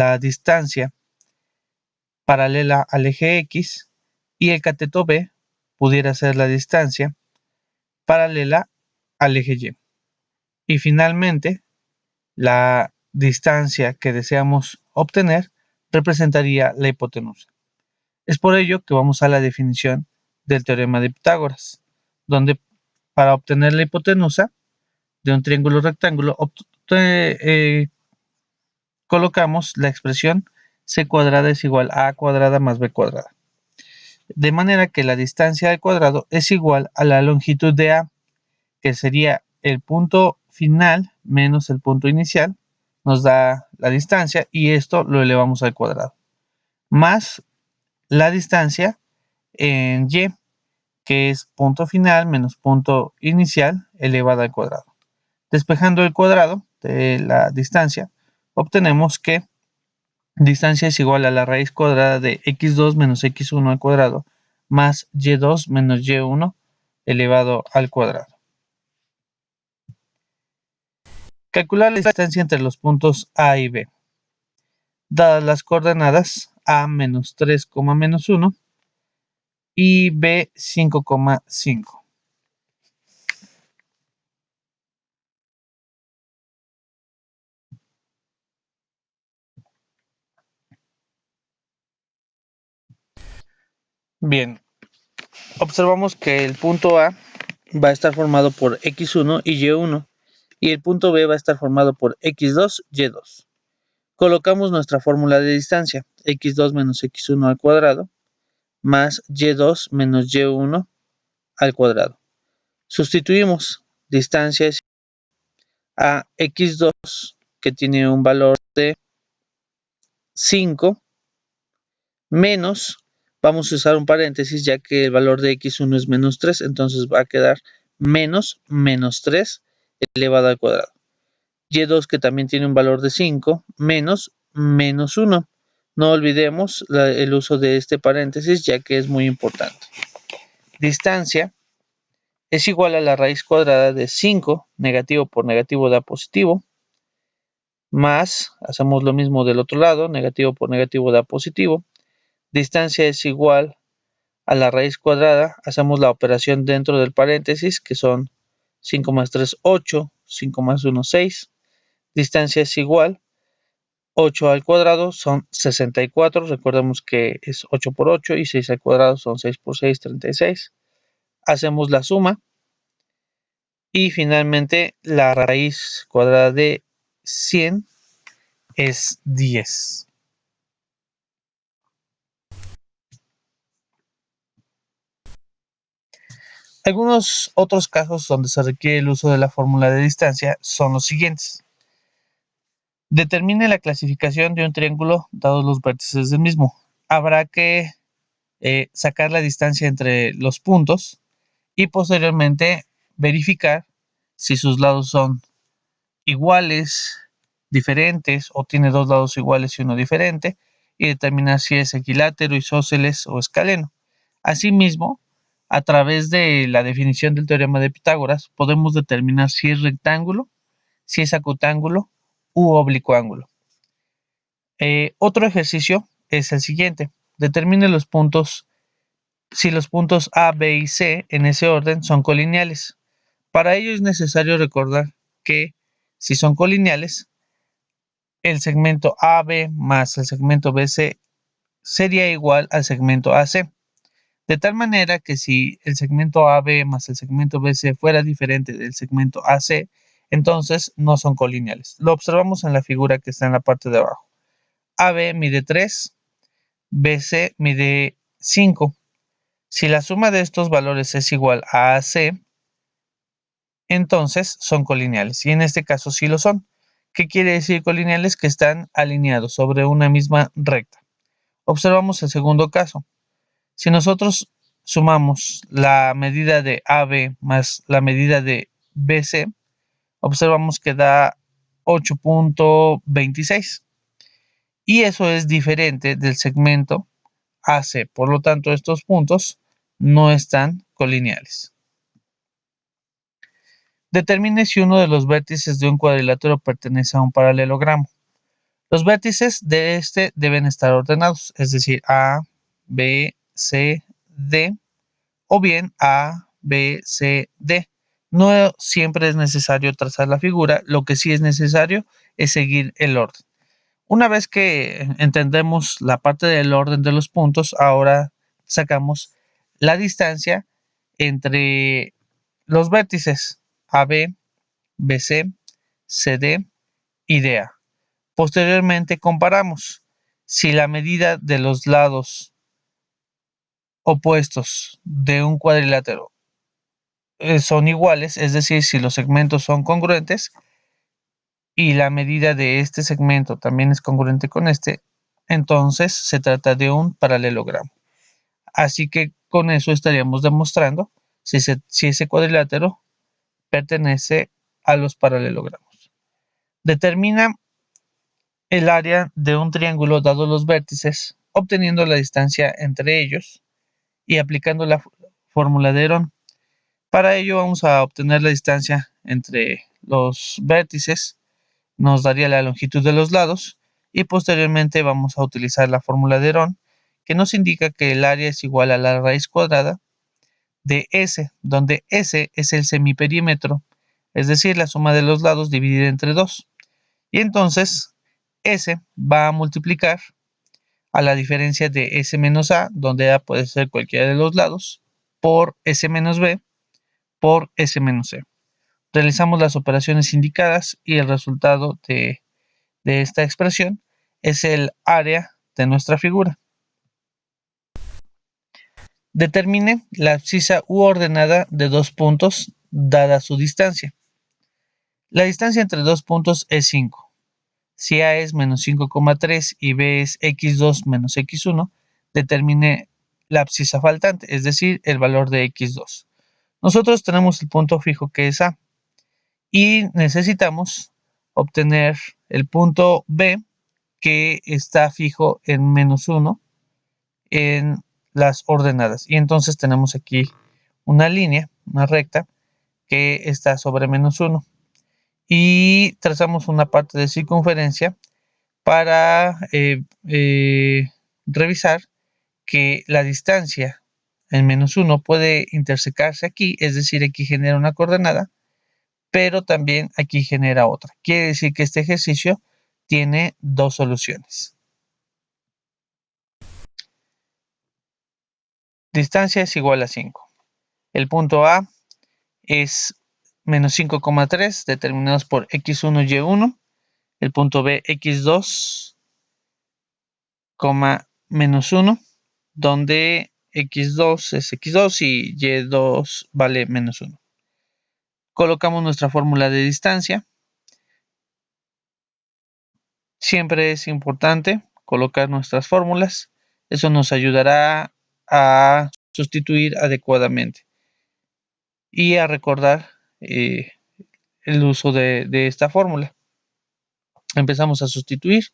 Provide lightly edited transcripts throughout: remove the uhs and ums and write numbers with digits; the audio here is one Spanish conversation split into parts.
la distancia paralela al eje X y el cateto B pudiera ser la distancia paralela al eje Y. Y finalmente, la distancia que deseamos obtener representaría la hipotenusa. Es por ello que vamos a la definición del teorema de Pitágoras, donde para obtener la hipotenusa de un triángulo rectángulo colocamos la expresión c cuadrada es igual a cuadrada más b cuadrada. De manera que la distancia al cuadrado es igual a la longitud de A, que sería el punto final menos el punto inicial, nos da la distancia y esto lo elevamos al cuadrado, más la distancia en Y, que es punto final menos punto inicial elevado al cuadrado. Despejando el cuadrado de la distancia, obtenemos que distancia es igual a la raíz cuadrada de x2 menos x1 al cuadrado más y2 menos y1 elevado al cuadrado. Calcular la distancia entre los puntos A y B. Dadas las coordenadas A menos 3, menos 1 y B 5,5. Bien, observamos que el punto A va a estar formado por x1 y y1 y el punto B va a estar formado por x2 y y2. Colocamos nuestra fórmula de distancia, x2 menos x1 al cuadrado más y2 menos y1 al cuadrado. Sustituimos distancia a x2, que tiene un valor de 5, menos, vamos a usar un paréntesis ya que el valor de x1 es menos 3, entonces va a quedar menos 3 elevado al cuadrado. Y2, que también tiene un valor de 5, menos 1. No olvidemos el uso de este paréntesis ya que es muy importante. Distancia es igual a la raíz cuadrada de 5, negativo por negativo da positivo, más, hacemos lo mismo del otro lado, negativo por negativo da positivo. Distancia es igual a la raíz cuadrada, hacemos la operación dentro del paréntesis, que son 5 más 3, 8, 5 más 1, 6. Distancia es igual, 8 al cuadrado son 64, recordemos que es 8 por 8 y 6 al cuadrado son 6 por 6, 36. Hacemos la suma y finalmente la raíz cuadrada de 100 es 10. Algunos otros casos donde se requiere el uso de la fórmula de distancia son los siguientes. Determine la clasificación de un triángulo dados los vértices del mismo. Habrá que sacar la distancia entre los puntos y posteriormente verificar si sus lados son iguales, diferentes o tiene dos lados iguales y uno diferente, y determinar si es equilátero, isósceles o escaleno. Asimismo, a través de la definición del teorema de Pitágoras, podemos determinar si es rectángulo, si es acutángulo u oblicuángulo. Otro ejercicio es el siguiente. Determine los puntos, si los puntos A, B y C en ese orden son colineales. Para ello es necesario recordar que si son colineales, el segmento AB más el segmento BC sería igual al segmento AC. De tal manera que si el segmento AB más el segmento BC fuera diferente del segmento AC, entonces no son colineales. Lo observamos en la figura que está en la parte de abajo. AB mide 3, BC mide 5. Si la suma de estos valores es igual a AC, entonces son colineales. Y en este caso sí lo son. ¿Qué quiere decir colineales? Que están alineados sobre una misma recta. Observamos el segundo caso. Si nosotros sumamos la medida de AB más la medida de BC, observamos que da 8.26. Y eso es diferente del segmento AC. Por lo tanto, estos puntos no están colineales. Determine si uno de los vértices de un cuadrilátero pertenece a un paralelogramo. Los vértices de este deben estar ordenados, es decir, A, B, C, D, o bien A, B, C, D. No siempre es necesario trazar la figura, lo que sí es necesario es seguir el orden. Una vez que entendemos la parte del orden de los puntos, ahora sacamos la distancia entre los vértices AB, BC, CD y DA. Posteriormente comparamos si la medida de los lados opuestos de un cuadrilátero son iguales, es decir, si los segmentos son congruentes y la medida de este segmento también es congruente con este, entonces se trata de un paralelogramo. Así que con eso estaríamos demostrando si ese cuadrilátero pertenece a los paralelogramos. Determina el área de un triángulo dado los vértices, obteniendo la distancia entre ellos y aplicando la fórmula de Herón. Para ello vamos a obtener la distancia entre los vértices, nos daría la longitud de los lados y posteriormente vamos a utilizar la fórmula de Herón, que nos indica que el área es igual a la raíz cuadrada de S, donde S es el semiperímetro, es decir, la suma de los lados dividida entre 2. Y entonces S va a multiplicar a la diferencia de S menos A, donde A puede ser cualquiera de los lados, por S menos B, por S menos C. Realizamos las operaciones indicadas y el resultado de esta expresión es el área de nuestra figura. Determine la abscisa u ordenada de dos puntos dada su distancia. La distancia entre dos puntos es 5. Si A es menos 5,3 y B es x2 menos x1, determine la abscisa faltante, es decir, el valor de x2. Nosotros tenemos el punto fijo que es A y necesitamos obtener el punto B que está fijo en menos 1 en las ordenadas. Y entonces tenemos aquí una línea, una recta, que está sobre menos 1. Y trazamos una parte de circunferencia para revisar que la distancia en menos 1 puede intersecarse aquí, es decir, aquí genera una coordenada, pero también aquí genera otra. Quiere decir que este ejercicio tiene dos soluciones. Distancia es igual a 5. El punto A es menos 5,3 determinados por x1 y 1. El punto B, x2, menos 1, donde x2 es x2 y y2 vale menos 1. Colocamos nuestra fórmula de distancia. Siempre es importante colocar nuestras fórmulas. Eso nos ayudará a sustituir adecuadamente y a recordar el uso de esta fórmula. Empezamos a sustituir.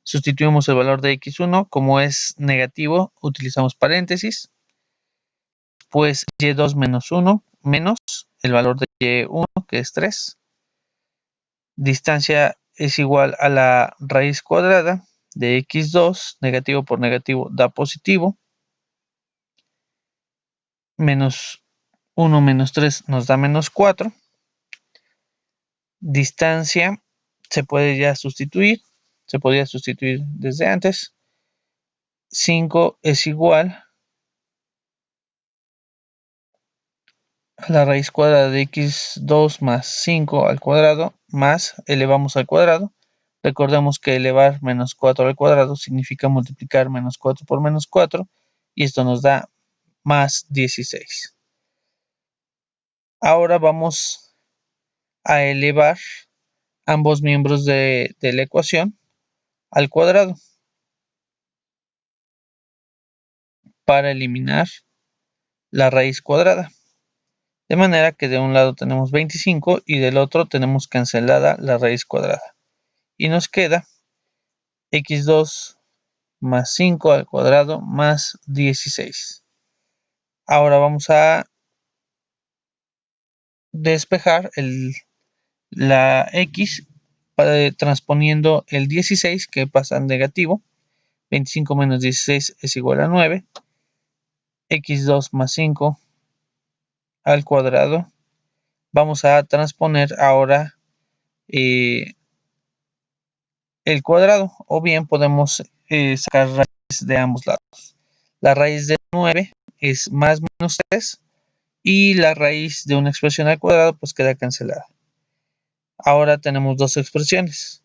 Sustituimos el valor de x1, como es negativo, utilizamos paréntesis. Pues y2 menos 1 menos el valor de y1, que es 3. Distancia es igual a la raíz cuadrada de x2, negativo por negativo da positivo, menos 1 menos 3 nos da menos 4. Distancia se puede ya sustituir, se podía sustituir desde antes. 5 es igual a la raíz cuadrada de x2 más 5 al cuadrado, más elevamos al cuadrado. Recordemos que elevar menos 4 al cuadrado significa multiplicar menos 4 por menos 4, y esto nos da más 16. Ahora vamos a elevar ambos miembros de la ecuación al cuadrado para eliminar la raíz cuadrada. De manera que de un lado tenemos 25 y del otro tenemos cancelada la raíz cuadrada. Y nos queda x2 más 5 al cuadrado más 16. Ahora vamos a despejar la x transponiendo el 16 que pasa a negativo. 25 menos 16 es igual a 9. x2 más 5 al cuadrado. Vamos a transponer ahora el cuadrado, o bien podemos sacar raíz de ambos lados. La raíz de 9 es más menos 3 y la raíz de una expresión al cuadrado pues queda cancelada. Ahora tenemos dos expresiones.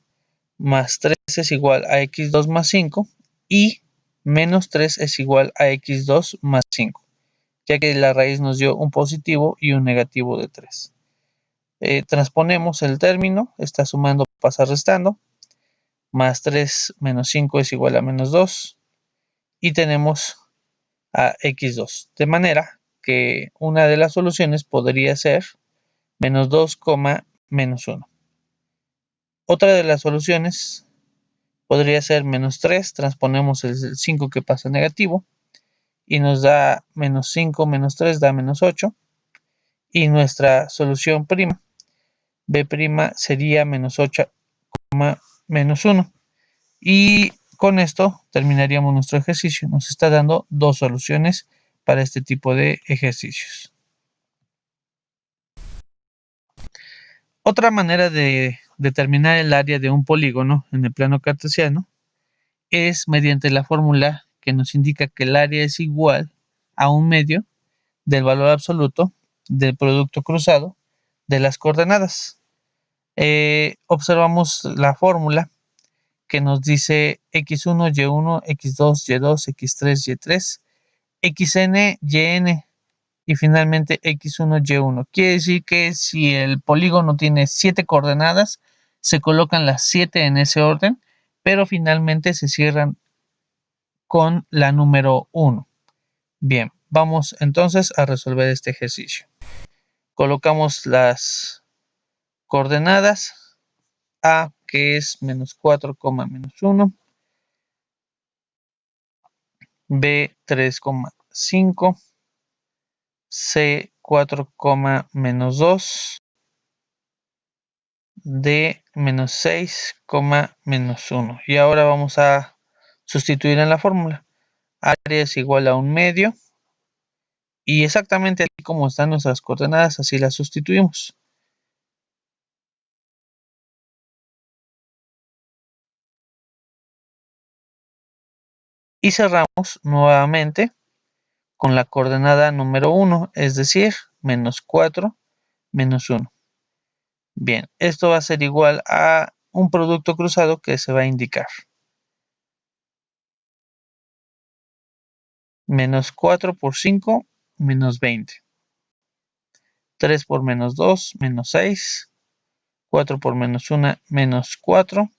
Más 3 es igual a x2 más 5 y menos 3 es igual a x2 más 5, ya que la raíz nos dio un positivo y un negativo de 3. Transponemos el término, está sumando, pasa restando. Más 3 menos 5 es igual a menos 2 y tenemos a x2, de manera que una de las soluciones podría ser menos 2, menos 1. Otra de las soluciones podría ser menos 3, transponemos el 5 que pasa negativo y nos da menos 5 menos 3 da menos 8, y nuestra solución prima, b' sería menos 8, menos 1. Y con esto terminaríamos nuestro ejercicio. Nos está dando dos soluciones para este tipo de ejercicios. Otra manera de determinar el área de un polígono en el plano cartesiano es mediante la fórmula que nos indica que el área es igual a un medio del valor absoluto del producto cruzado de las coordenadas. Observamos la fórmula que nos dice x1, y1, x2, y2, x3, y3, xn, yn y finalmente x1, y1. Quiere decir que si el polígono tiene 7 coordenadas, se colocan las 7 en ese orden, pero finalmente se cierran con la número 1. Bien, vamos entonces a resolver este ejercicio. Colocamos las coordenadas. A, que es menos 4, menos 1. B, 3,5. C, 4, menos 2. D, menos 6, menos 1. Y ahora vamos a sustituir en la fórmula. Área es igual a un medio. Y exactamente así como están nuestras coordenadas, así las sustituimos. Y cerramos nuevamente con la coordenada número 1, es decir, menos 4, menos 1. Bien, esto va a ser igual a un producto cruzado que se va a indicar. Menos 4 por 5, menos 20. 3 por menos 2, menos 6. 4 por menos 1, menos 4.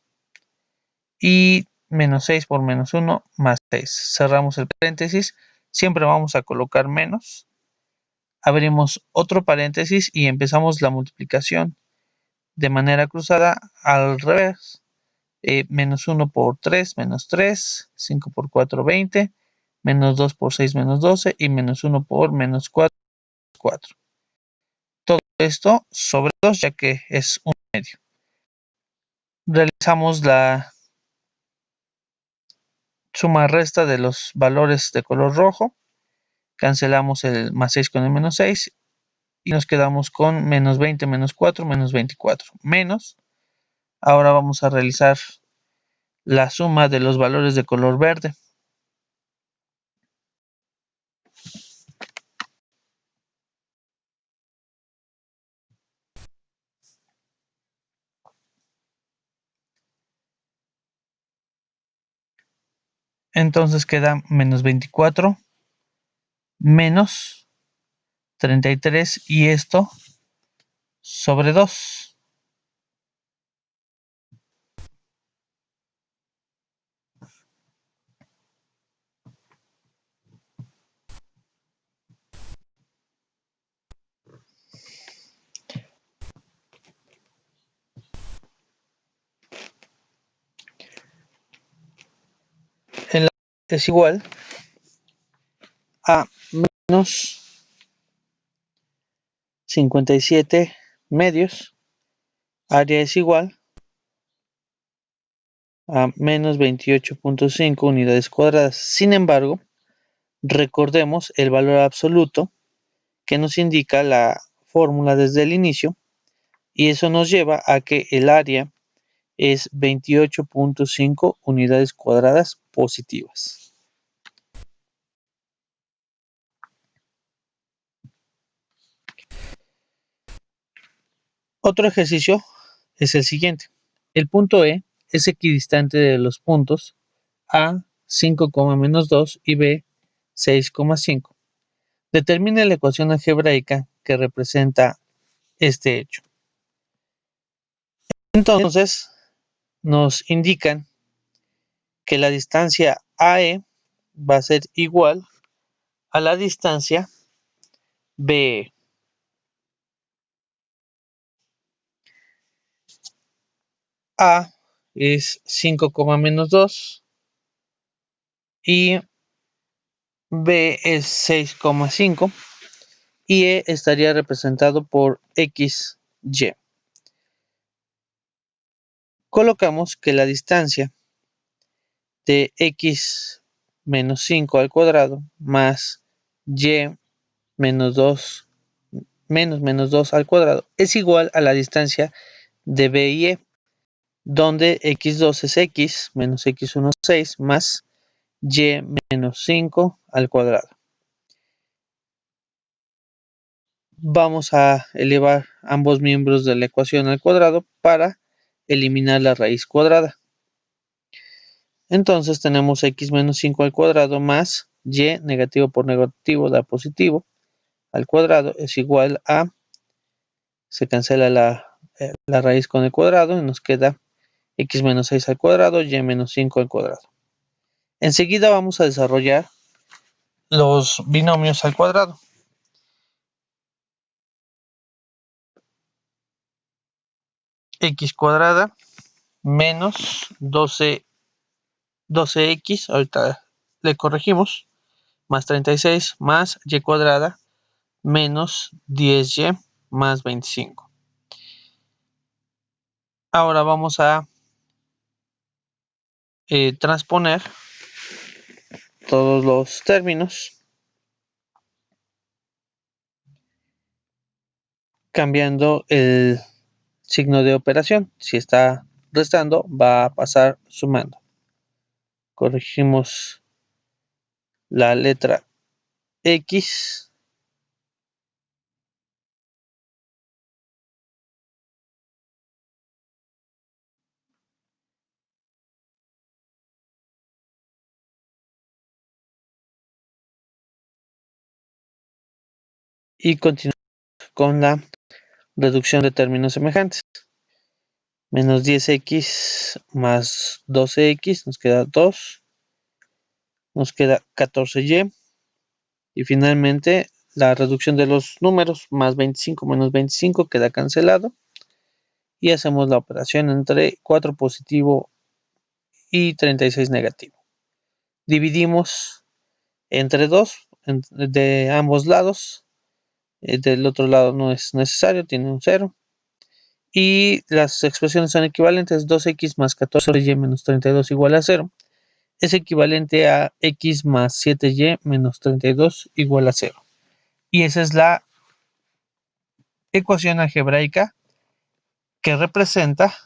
Y menos 6 por menos 1, más 6. Cerramos el paréntesis. Siempre vamos a colocar menos. Abrimos otro paréntesis y empezamos la multiplicación de manera cruzada al revés. Menos 1 por 3, menos 3. 5 por 4, 20. Menos 2 por 6, menos 12. Y menos 1 por menos 4, 4. Todo esto sobre 2, ya que es un medio. Realizamos la suma resta de los valores de color rojo. Cancelamos el más 6 con el menos 6. Y nos quedamos con menos 20, menos 4, menos 24. Menos. Ahora vamos a realizar la suma de los valores de color verde. Entonces queda menos 24 menos 33 y esto sobre 2. El es igual a menos 57 medios. Área es igual a menos 28.5 unidades cuadradas. Sin embargo, recordemos el valor absoluto que nos indica la fórmula desde el inicio, y eso nos lleva a que el área es 28.5 unidades cuadradas positivas. Otro ejercicio es el siguiente. El punto E es equidistante de los puntos A 5,-2 y B 6,5. Determine la ecuación algebraica que representa este hecho. Entonces, nos indican que la distancia AE va a ser igual a la distancia BE. A es 5,-2 y B es 6,5 y E estaría representado por XY. Colocamos que la distancia de x menos 5 al cuadrado más y menos 2 menos 2 al cuadrado es igual a la distancia de B y E, donde x2 es x menos x1 6 más y menos 5 al cuadrado. Vamos a elevar ambos miembros de la ecuación al cuadrado para eliminar la raíz cuadrada. Entonces tenemos x menos 5 al cuadrado más y negativo por negativo da positivo al cuadrado es igual a, se cancela la raíz con el cuadrado y nos queda x menos 6 al cuadrado y menos 5 al cuadrado. Enseguida vamos a desarrollar los binomios al cuadrado. X cuadrada menos 12x, ahorita le corregimos, más 36 más y cuadrada menos 10y más 25. Ahora vamos a transponer todos los términos cambiando el signo de operación. Si está restando, va a pasar sumando. Corregimos la letra X. Y continuamos con la reducción de términos semejantes. Menos 10x más 12x nos queda 2. Nos queda 14y. Y finalmente la reducción de los números, más 25 menos 25 queda cancelado. Y hacemos la operación entre 4 positivo y 36 negativo. Dividimos entre 2 de ambos lados. Del otro lado no es necesario, tiene un 0. Y las expresiones son equivalentes. 2x más 14y menos 32 igual a 0. Es equivalente a x más 7y menos 32 igual a 0. Y esa es la ecuación algebraica que representa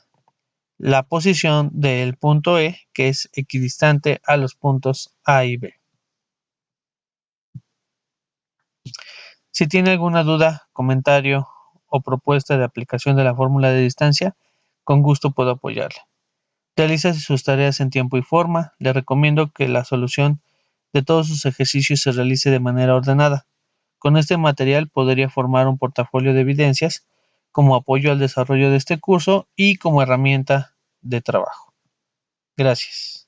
la posición del punto E, que es equidistante a los puntos A y B. Si tiene alguna duda, comentario o propuesta de aplicación de la fórmula de distancia, con gusto puedo apoyarle. Realice sus tareas en tiempo y forma. Le recomiendo que la solución de todos sus ejercicios se realice de manera ordenada. Con este material podría formar un portafolio de evidencias como apoyo al desarrollo de este curso y como herramienta de trabajo. Gracias.